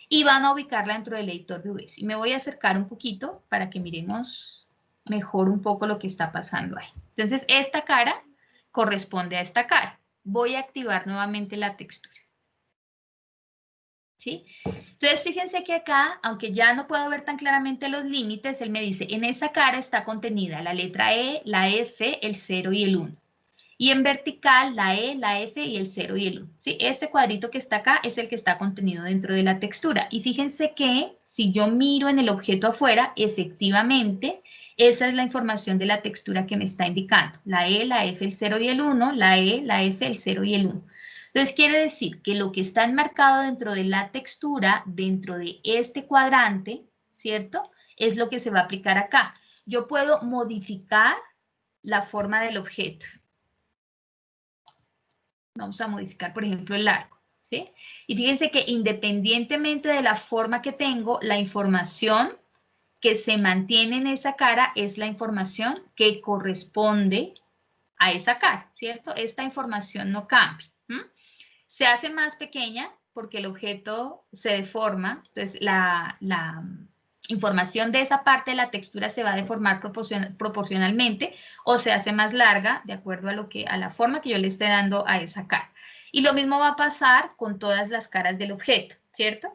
y van a ubicarla dentro del editor de UVs. Y me voy a acercar un poquito para que miremos mejor un poco lo que está pasando ahí. Entonces, esta cara corresponde a esta cara. Voy a activar nuevamente la textura. ¿Sí? Entonces, fíjense que acá, aunque ya no puedo ver tan claramente los límites, él me dice, en esa cara está contenida la letra E, la F, el 0 y el 1. Y en vertical, la E, la F y el 0 y el 1. ¿Sí? Este cuadrito que está acá es el que está contenido dentro de la textura. Y fíjense que si yo miro en el objeto afuera, efectivamente, esa es la información de la textura que me está indicando. La E, la F, el 0 y el 1, la E, la F, el 0 y el 1. Entonces, quiere decir que lo que está enmarcado dentro de la textura, dentro de este cuadrante, ¿cierto? Es lo que se va a aplicar acá. Yo puedo modificar la forma del objeto. Vamos a modificar, por ejemplo, el largo, ¿sí? Y fíjense que independientemente de la forma que tengo, la información que se mantiene en esa cara es la información que corresponde a esa cara, ¿cierto? Esta información no cambia. Se hace más pequeña porque el objeto se deforma, entonces la información de esa parte de la textura se va a deformar proporcionalmente o se hace más larga de acuerdo a la forma que yo le esté dando a esa cara. Y lo mismo va a pasar con todas las caras del objeto, ¿cierto?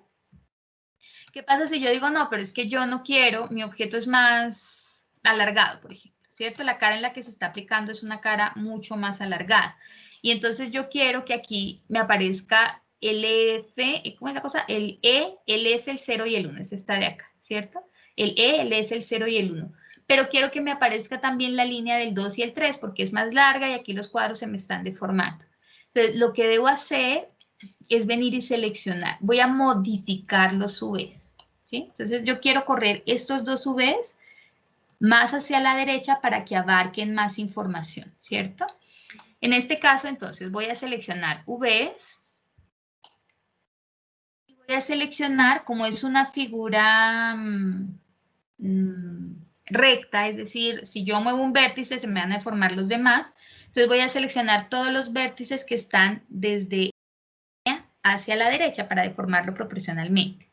¿Qué pasa si yo digo, no, pero es que yo no quiero, mi objeto es más alargado, por ejemplo, ¿cierto? La cara en la que se está aplicando es una cara mucho más alargada. Y entonces yo quiero que aquí me aparezca el F, ¿cómo es la cosa? El E, el F, el 0 y el 1, es esta de acá, ¿cierto? El E, el F, el 0 y el 1. Pero quiero que me aparezca también la línea del 2 y el 3 porque es más larga y aquí los cuadros se me están deformando. Entonces, lo que debo hacer es venir y seleccionar. Voy a modificar los UVs, ¿sí? Entonces, yo quiero correr estos dos UVs más hacia la derecha para que abarquen más información, ¿cierto? En este caso, entonces, voy a seleccionar UVs. Voy a seleccionar, como es una figura recta, es decir, si yo muevo un vértice, se me van a deformar los demás. Entonces, voy a seleccionar todos los vértices que están desde hacia la derecha para deformarlo proporcionalmente.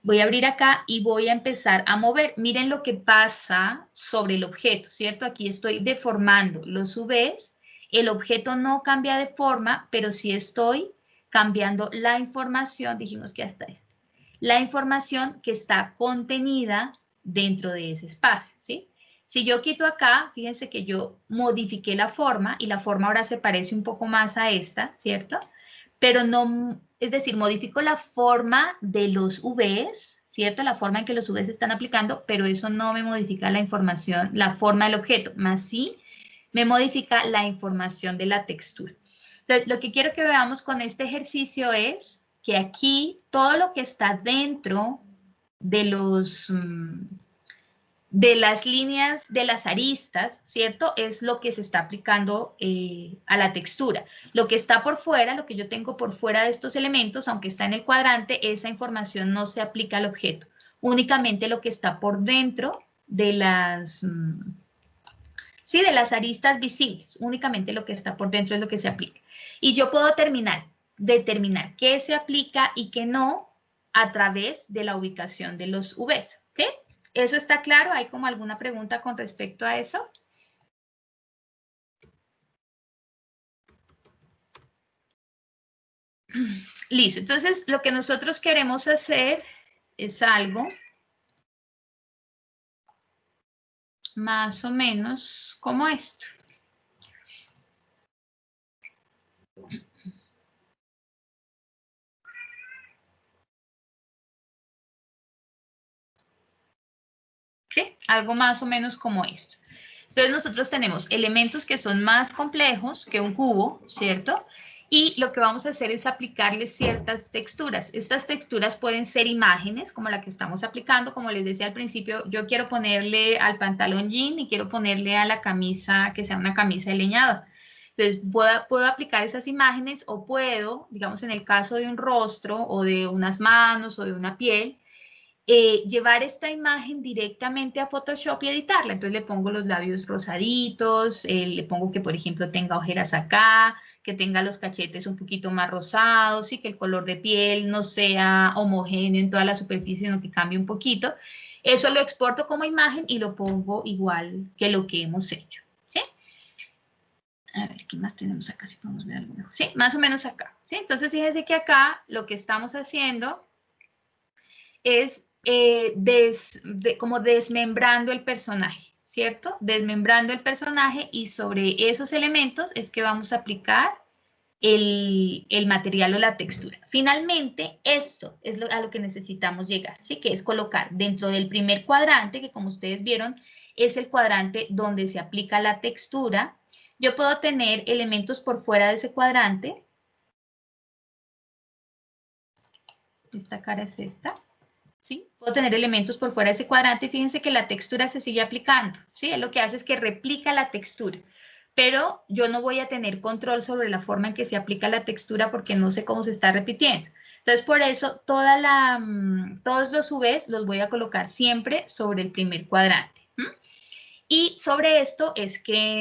Voy a abrir acá y voy a empezar a mover. Miren lo que pasa sobre el objeto, ¿cierto? Aquí estoy deformando los UVs. El objeto no cambia de forma, pero sí estoy cambiando la información, dijimos que hasta este, la información que está contenida dentro de ese espacio, ¿sí? Si yo quito acá, fíjense que yo modifiqué la forma y la forma ahora se parece un poco más a esta, ¿cierto? Pero no, es decir, modifico la forma de los Vs, ¿cierto? La forma en que los Vs se están aplicando, pero eso no me modifica la información, la forma del objeto, más sí me modifica la información de la textura. Entonces, lo que quiero que veamos con este ejercicio es que aquí todo lo que está dentro de de las líneas, de las aristas, ¿cierto? Es lo que se está aplicando a la textura. Lo que está por fuera, lo que yo tengo por fuera de estos elementos, aunque está en el cuadrante, esa información no se aplica al objeto. Únicamente lo que está por dentro de las, sí, de las aristas visibles, únicamente lo que está por dentro es lo que se aplica. Y yo puedo determinar qué se aplica y qué no a través de la ubicación de los Vs, ¿sí? ¿Eso está claro? ¿Hay como alguna pregunta con respecto a eso? Listo. Entonces, lo que nosotros queremos hacer es algo más o menos como esto. ¿Sí? Algo más o menos como esto. Entonces nosotros tenemos elementos que son más complejos que un cubo, ¿cierto? Y lo que vamos a hacer es aplicarles ciertas texturas. Estas texturas pueden ser imágenes, como la que estamos aplicando. Como les decía al principio, yo quiero ponerle al pantalón jean y quiero ponerle a la camisa que sea una camisa de leñador. Entonces, puedo aplicar esas imágenes o puedo, digamos, en el caso de un rostro o de unas manos o de una piel, llevar esta imagen directamente a Photoshop y editarla. Entonces le pongo los labios rosaditos, le pongo que, por ejemplo, tenga ojeras acá, que tenga los cachetes un poquito más rosados y que el color de piel no sea homogéneo en toda la superficie, sino que cambie un poquito. Eso lo exporto como imagen y lo pongo igual que lo que hemos hecho, ¿sí? A ver, ¿qué más tenemos acá? Si podemos ver algo mejor. Sí, más o menos acá, ¿sí? Entonces, fíjense que acá lo que estamos haciendo es como desmembrando el personaje, ¿cierto? Desmembrando el personaje y sobre esos elementos es que vamos a aplicar el material o la textura. Finalmente, esto es a lo que necesitamos llegar, ¿sí? Que es colocar dentro del primer cuadrante, que como ustedes vieron, es el cuadrante donde se aplica la textura. Yo puedo tener elementos por fuera de ese cuadrante. Esta cara es esta. ¿Sí? Puedo tener elementos por fuera de ese cuadrante y fíjense que la textura se sigue aplicando, ¿sí? Lo que hace es que replica la textura, pero yo no voy a tener control sobre la forma en que se aplica la textura porque no sé cómo se está repitiendo. Entonces, por eso, todos los UVs los voy a colocar siempre sobre el primer cuadrante. Y sobre esto es que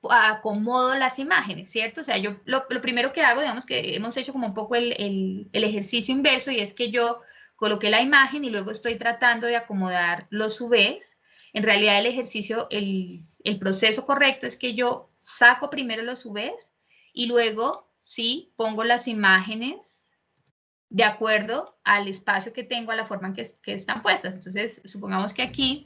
acomodo las imágenes, ¿cierto? O sea, yo lo primero que hago, digamos que hemos hecho como un poco el ejercicio inverso y es que yo coloqué la imagen y luego estoy tratando de acomodar los UVs. En realidad el ejercicio, el proceso correcto es que yo saco primero los UVs y luego, sí, pongo las imágenes de acuerdo al espacio que tengo, a la forma en que están puestas. Entonces, supongamos que aquí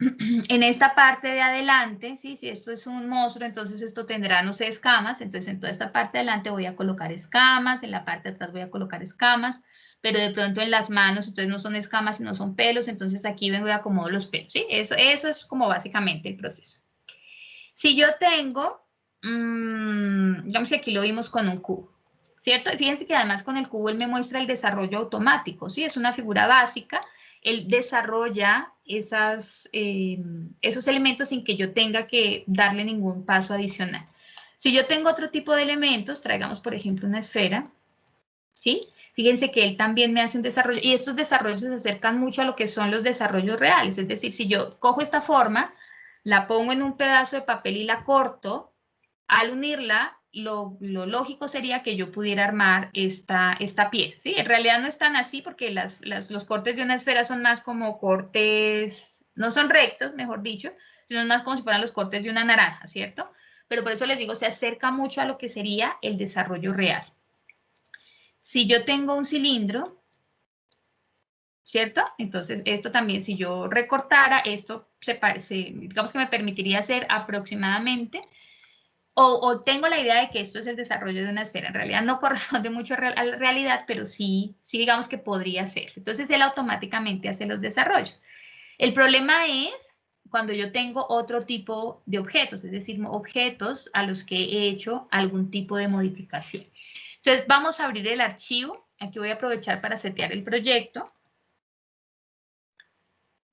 en esta parte de adelante, ¿sí? Si esto es un monstruo, entonces esto tendrá, no sé, escamas. Entonces en toda esta parte de adelante voy a colocar escamas, en la parte de atrás voy a colocar escamas, pero de pronto en las manos, entonces no son escamas, sino son pelos, entonces aquí vengo y acomodo los pelos, ¿sí? Eso es como básicamente el proceso. Si yo tengo, digamos que aquí lo vimos con un cubo, ¿cierto? Fíjense que además con el cubo él me muestra el desarrollo automático, ¿sí? Es una figura básica, él desarrolla esos elementos sin que yo tenga que darle ningún paso adicional. Si yo tengo otro tipo de elementos, traigamos por ejemplo una esfera, ¿sí? Fíjense que él también me hace un desarrollo, y estos desarrollos se acercan mucho a lo que son los desarrollos reales, es decir, si yo cojo esta forma, la pongo en un pedazo de papel y la corto, al unirla, lo lógico sería que yo pudiera armar esta pieza, ¿sí? En realidad no es tan así porque los cortes de una esfera son más como cortes, no son rectos, mejor dicho, sino más como si fueran los cortes de una naranja, ¿cierto? Pero por eso les digo, se acerca mucho a lo que sería el desarrollo real. Si yo tengo un cilindro, ¿cierto? Entonces, esto también, si yo recortara, esto digamos que me permitiría hacer aproximadamente, o tengo la idea de que esto es el desarrollo de una esfera. En realidad no corresponde mucho a la realidad, pero sí digamos que podría ser. Entonces, él automáticamente hace los desarrollos. El problema es cuando yo tengo otro tipo de objetos, es decir, objetos a los que he hecho algún tipo de modificación. Entonces, vamos a abrir el archivo. Aquí voy a aprovechar para setear el proyecto.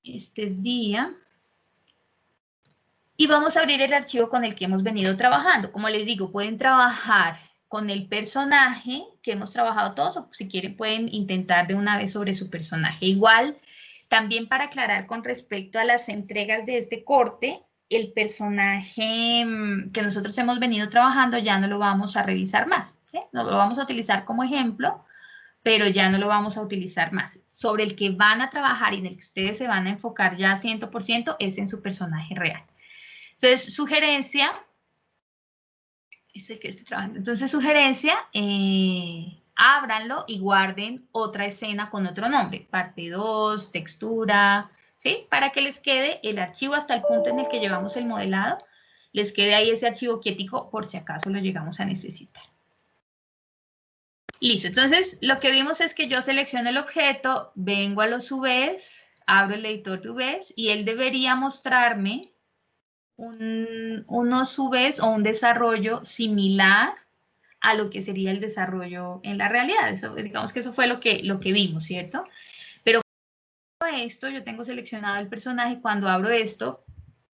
Este es día. Y vamos a abrir el archivo con el que hemos venido trabajando. Como les digo, pueden trabajar con el personaje que hemos trabajado todos, o si quieren pueden intentar de una vez sobre su personaje. Igual, también para aclarar con respecto a las entregas de este corte, el personaje que nosotros hemos venido trabajando ya no lo vamos a revisar más, ¿sí? No lo vamos a utilizar como ejemplo, pero ya no lo vamos a utilizar más. Sobre el que van a trabajar y en el que ustedes se van a enfocar ya 100% es en su personaje real. Entonces, sugerencia, dice que estoy trabajando. Entonces, sugerencia, ábranlo y guarden otra escena con otro nombre, parte 2, textura, ¿sí? Para que les quede el archivo hasta el punto en el que llevamos el modelado, les quede ahí ese archivo quietico por si acaso lo llegamos a necesitar. Listo, entonces lo que vimos es que yo selecciono el objeto, vengo a los UVs, abro el editor de UVs y él debería mostrarme unos UVs o un desarrollo similar a lo que sería el desarrollo en la realidad. Eso, digamos que eso fue lo que vimos, ¿cierto? Pero cuando esto, yo tengo seleccionado el personaje, cuando abro esto,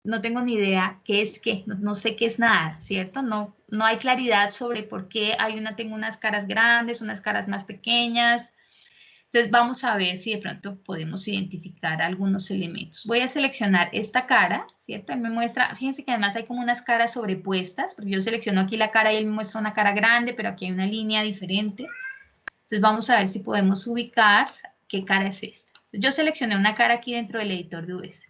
no tengo ni idea qué es qué, no sé qué es nada, ¿cierto? No hay claridad sobre por qué tengo unas caras grandes, unas caras más pequeñas. Entonces vamos a ver si de pronto podemos identificar algunos elementos. Voy a seleccionar esta cara, ¿cierto? Él me muestra, fíjense que además hay como unas caras sobrepuestas, porque yo selecciono aquí la cara y él me muestra una cara grande, pero aquí hay una línea diferente. Entonces vamos a ver si podemos ubicar qué cara es esta. Entonces yo seleccioné una cara aquí dentro del editor de UVs.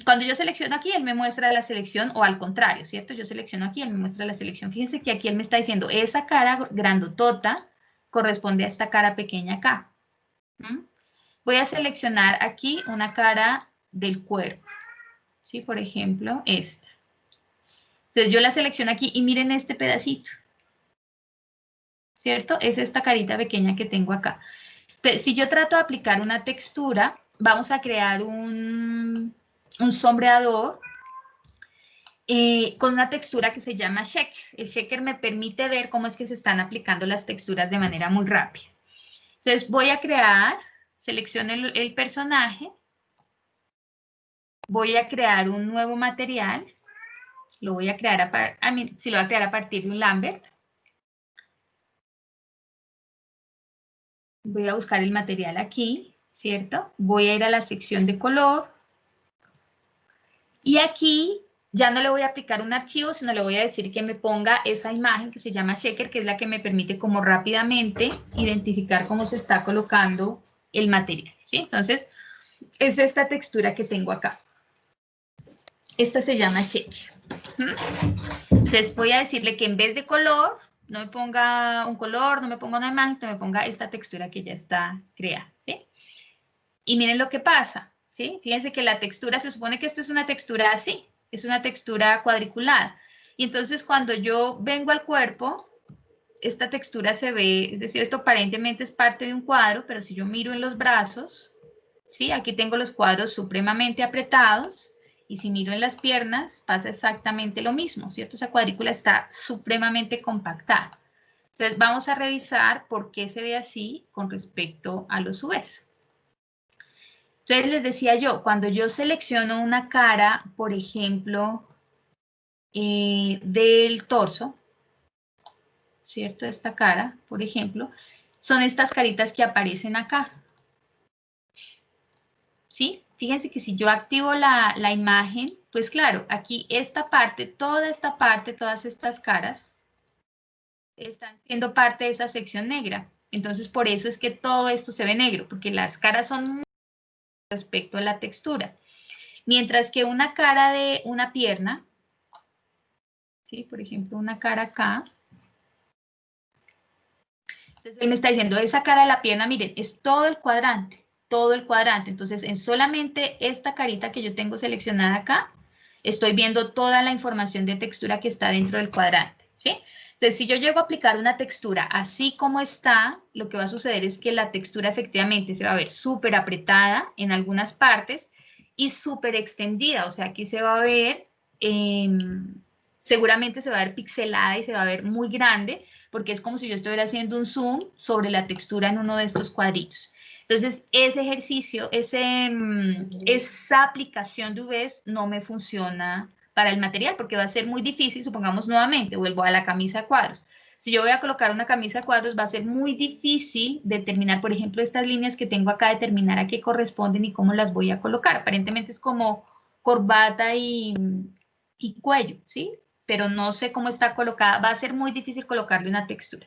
Cuando yo selecciono aquí, él me muestra la selección, o al contrario, ¿cierto? Yo selecciono aquí, él me muestra la selección. Fíjense que aquí él me está diciendo, esa cara grandotota corresponde a esta cara pequeña acá. Voy a seleccionar aquí una cara del cuerpo, ¿sí? Por ejemplo, esta. Entonces yo la selecciono aquí y miren este pedacito, ¿cierto? Es esta carita pequeña que tengo acá. Entonces, si yo trato de aplicar una textura, vamos a crear un sombreador con una textura que se llama shaker. El shaker me permite ver cómo es que se están aplicando las texturas de manera muy rápida. Entonces voy a crear, selecciono el personaje, voy a crear un nuevo material, lo voy a crear a partir de un Lambert. Voy a buscar el material aquí, ¿cierto? Voy a ir a la sección de color. Y aquí ya no le voy a aplicar un archivo, sino le voy a decir que me ponga esa imagen que se llama shaker, que es la que me permite como rápidamente identificar cómo se está colocando el material, ¿sí? Entonces, es esta textura que tengo acá. Esta se llama shaker. Entonces voy a decirle que en vez de color, no me ponga un color, no me ponga una imagen, sino me ponga esta textura que ya está creada, ¿sí? Y miren lo que pasa, ¿sí? Fíjense que la textura, se supone que esto es una textura así, es una textura cuadriculada. Y entonces cuando yo vengo al cuerpo, esta textura se ve, es decir, esto aparentemente es parte de un cuadro, pero si yo miro en los brazos, ¿sí? Aquí tengo los cuadros supremamente apretados, y si miro en las piernas, pasa exactamente lo mismo, ¿cierto? Esa cuadrícula está supremamente compactada. Entonces, vamos a revisar por qué se ve así con respecto a los UVs. Entonces, les decía yo, cuando yo selecciono una cara, por ejemplo, del torso, ¿cierto? Esta cara, por ejemplo, son estas caritas que aparecen acá. ¿Sí? Fíjense que si yo activo la imagen, pues claro, aquí esta parte, todas estas caras, están siendo parte de esa sección negra. Entonces, por eso es que todo esto se ve negro, porque las caras son muy respecto a la textura. Mientras que una cara de una pierna, ¿sí? Por ejemplo, una cara acá. Entonces, él me está diciendo, esa cara de la pierna, miren, es todo el cuadrante, todo el cuadrante. Entonces, en solamente esta carita que yo tengo seleccionada acá, estoy viendo toda la información de textura que está dentro del cuadrante, ¿sí? Entonces, si yo llego a aplicar una textura así como está, lo que va a suceder es que la textura efectivamente se va a ver súper apretada en algunas partes y súper extendida. O sea, aquí se va a ver, seguramente se va a ver pixelada y se va a ver muy grande, porque es como si yo estuviera haciendo un zoom sobre la textura en uno de estos cuadritos. Entonces, ese ejercicio, esa aplicación de UVs no me funciona para el material porque va a ser muy difícil, supongamos nuevamente, vuelvo a la camisa de cuadros. Si yo voy a colocar una camisa de cuadros, va a ser muy difícil determinar, por ejemplo, estas líneas que tengo acá, determinar a qué corresponden y cómo las voy a colocar. Aparentemente es como corbata y cuello, ¿sí? Pero no sé cómo está colocada. Va a ser muy difícil colocarle una textura.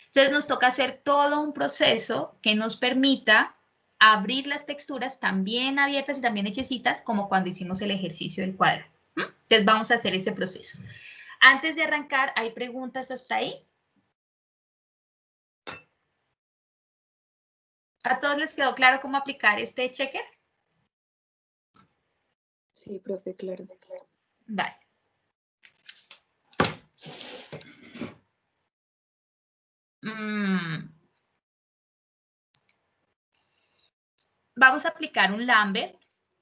Entonces nos toca hacer todo un proceso que nos permita abrir las texturas también abiertas y también hechecitas como cuando hicimos el ejercicio del cuadro. Entonces vamos a hacer ese proceso. Antes de arrancar, ¿hay preguntas hasta ahí? ¿A todos les quedó claro cómo aplicar este checker? Sí, profe, claro. Vale. Vamos a aplicar un Lambert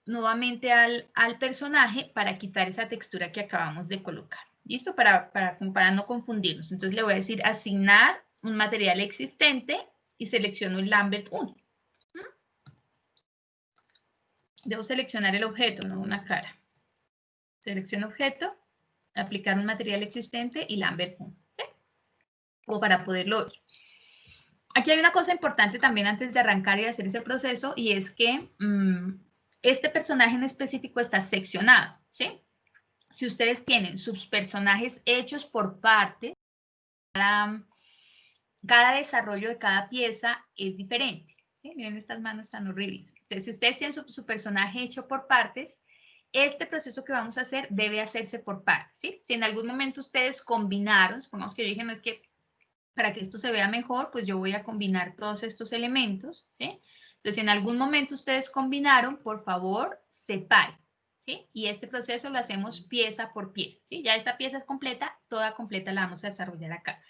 nuevamente al personaje para quitar esa textura que acabamos de colocar. ¿Listo? Para no confundirnos. Entonces le voy a decir asignar un material existente y selecciono el Lambert 1. Debo seleccionar el objeto, no una cara. Selecciono objeto, aplicar un material existente y Lambert 1. ¿Sí? O para poderlo ver. Aquí hay una cosa importante también antes de arrancar y de hacer ese proceso, y es que este personaje en específico está seccionado, ¿sí? Si ustedes tienen sus personajes hechos por parte, cada desarrollo de cada pieza es diferente, ¿sí? Miren estas manos tan horribles. Entonces, si ustedes tienen su personaje hecho por partes, este proceso que vamos a hacer debe hacerse por partes, ¿sí? Si en algún momento ustedes combinaron, supongamos que yo dije, no es que para que esto se vea mejor, pues yo voy a combinar todos estos elementos, ¿sí? Entonces, si en algún momento ustedes combinaron, por favor, separen, ¿sí? Y este proceso lo hacemos pieza por pieza, ¿sí? Ya esta pieza es completa, toda completa la vamos a desarrollar acá.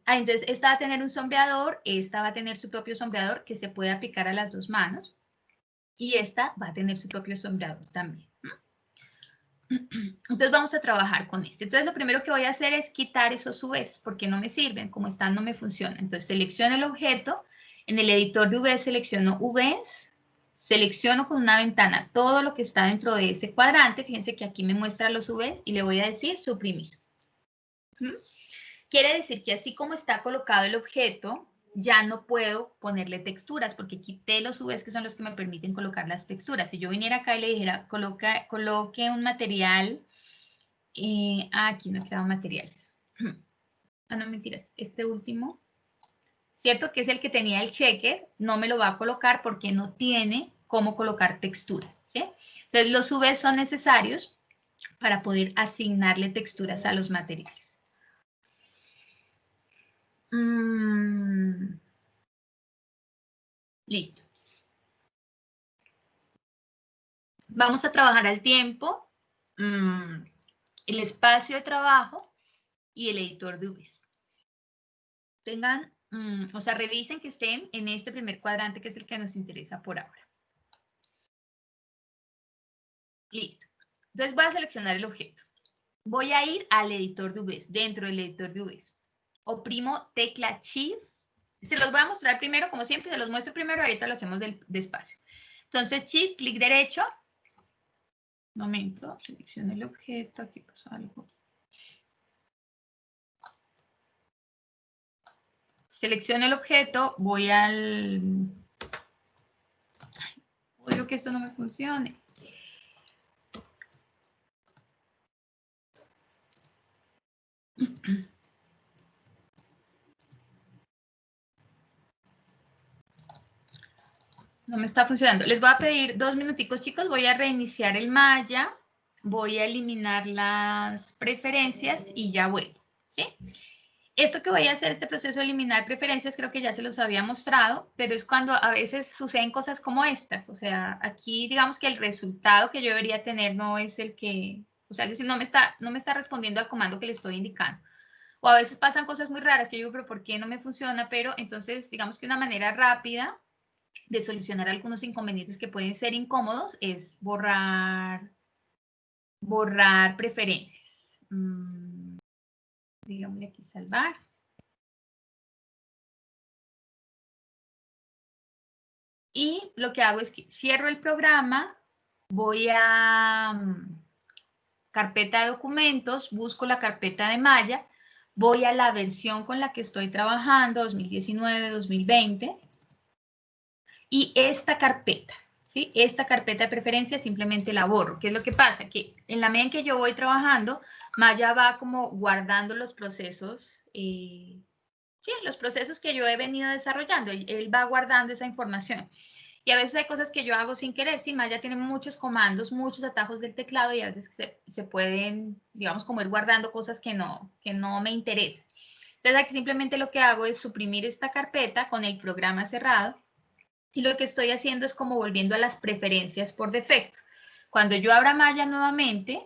Entonces, esta va a tener un sombreador, esta va a tener su propio sombreador que se puede aplicar a las dos manos, y esta va a tener su propio sombreador también. Entonces vamos a trabajar con este. Entonces lo primero que voy a hacer es quitar esos UVs porque no me sirven, como están no me funcionan. Entonces selecciono el objeto, en el editor de UVs selecciono UVs, selecciono con una ventana todo lo que está dentro de ese cuadrante, fíjense que aquí me muestra los UVs y le voy a decir suprimir. Quiere decir que así como está colocado el objeto, ya no puedo ponerle texturas porque quité los UVs que son los que me permiten colocar las texturas. Si yo viniera acá y le dijera coloque un material, aquí no quedaban materiales. No, mentiras, este último, cierto que es el que tenía el checker, no me lo va a colocar porque no tiene cómo colocar texturas, ¿sí? Entonces los UVs son necesarios para poder asignarle texturas a los materiales. Listo. Vamos a trabajar al tiempo, el espacio de trabajo y el editor de UVs. Tengan, o sea, revisen que estén en este primer cuadrante que es el que nos interesa por ahora. Listo. Entonces voy a seleccionar el objeto. Voy a ir al editor de UVs, dentro del editor de UVs. Oprimo tecla Shift. Se los voy a mostrar primero, como siempre, se los muestro primero, ahorita lo hacemos despacio. Entonces, Shift, clic derecho. Momento, selecciono el objeto, aquí pasó algo. Selecciono el objeto, voy al... Odio que esto no me funcione. No me está funcionando. Les voy a pedir 2 minuticos, chicos. Voy a reiniciar el Maya. Voy a eliminar las preferencias y ya vuelvo, ¿sí? Esto que voy a hacer, este proceso de eliminar preferencias, creo que ya se los había mostrado, pero es cuando a veces suceden cosas como estas. O sea, aquí digamos que el resultado que yo debería tener no es el que, o sea, es decir, no me está respondiendo al comando que le estoy indicando. O a veces pasan cosas muy raras que yo digo, pero ¿por qué no me funciona? Pero entonces, digamos que una manera rápida de solucionar algunos inconvenientes que pueden ser incómodos es borrar preferencias. Digámosle aquí salvar. y lo que hago es que cierro el programa, voy a carpeta de documentos, busco la carpeta de malla, voy a la versión con la que estoy trabajando, 2019, 2020, y esta carpeta, ¿sí? Esta carpeta de preferencia simplemente la borro. ¿Qué es lo que pasa? Que en la medida en que yo voy trabajando, Maya va como guardando los procesos, sí, los procesos que yo he venido desarrollando. Él va guardando esa información. Y a veces hay cosas que yo hago sin querer. Sí, Maya tiene muchos comandos, muchos atajos del teclado y a veces se pueden, digamos, como ir guardando cosas que no me interesan. Entonces aquí simplemente lo que hago es suprimir esta carpeta con el programa cerrado y lo que estoy haciendo es como volviendo a las preferencias por defecto. Cuando yo abra Maya nuevamente,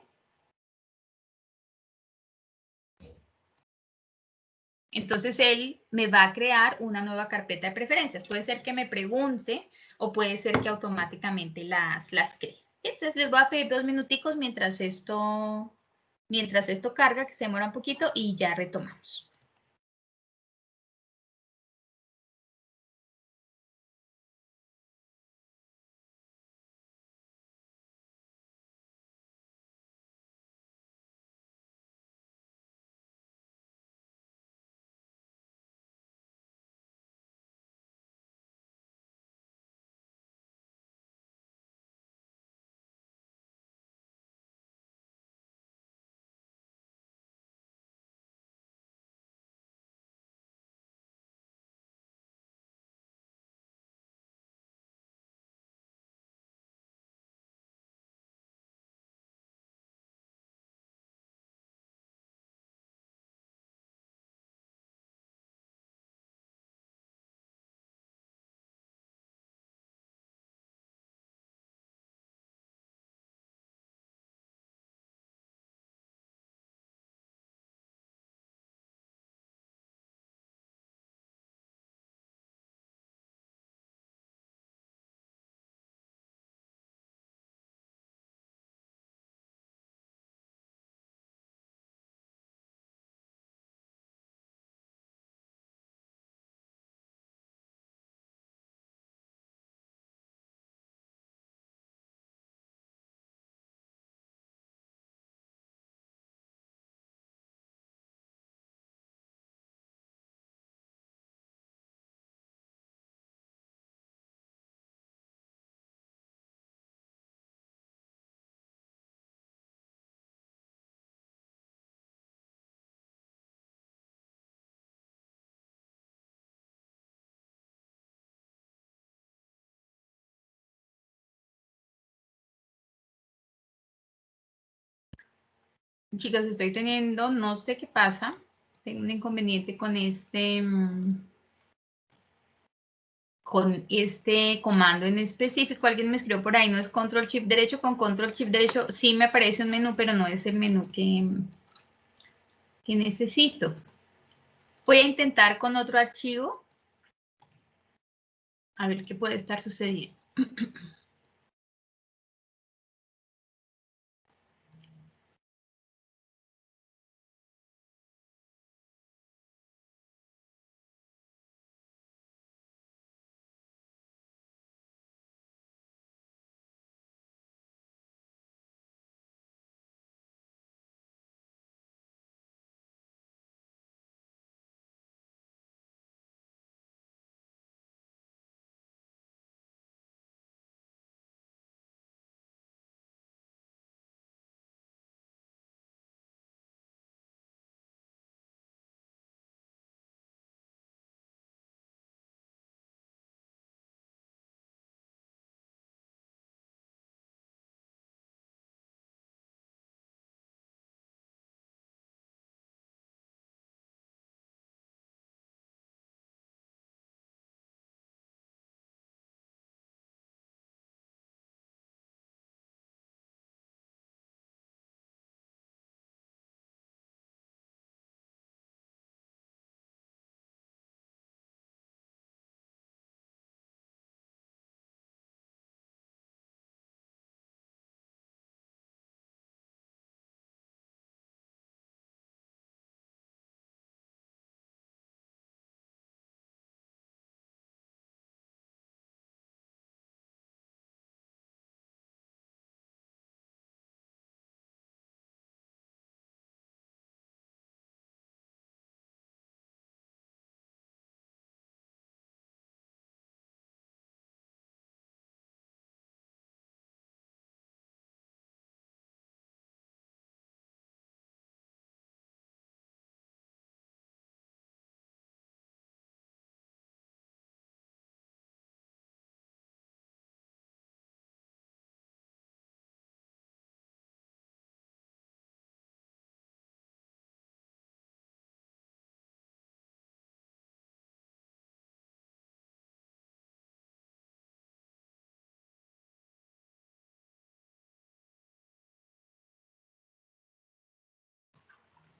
entonces él me va a crear una nueva carpeta de preferencias. Puede ser que me pregunte o puede ser que automáticamente las cree. Entonces les voy a pedir 2 minuticos mientras esto carga, que se demora un poquito y ya retomamos. Chicos, estoy teniendo, no sé qué pasa, tengo un inconveniente con este comando en específico. Alguien me escribió por ahí, no es control shift derecho. Con control shift derecho sí me aparece un menú, pero no es el menú que necesito. Voy a intentar con otro archivo, a ver qué puede estar sucediendo.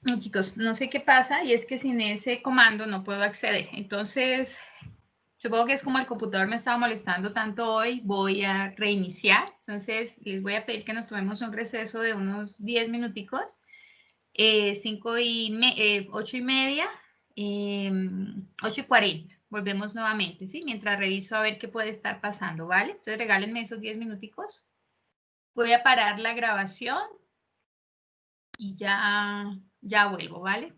No, chicos, no sé qué pasa y es que sin ese comando no puedo acceder. Entonces, supongo que es como el computador me estaba molestando tanto hoy, voy a reiniciar. Entonces, les voy a pedir que nos tomemos un receso de unos 10 minuticos, 8:30, 8:40. Volvemos nuevamente, ¿sí? Mientras reviso a ver qué puede estar pasando, ¿vale? Entonces, regálenme esos 10 minuticos. Voy a parar la grabación y ya vuelvo, ¿vale?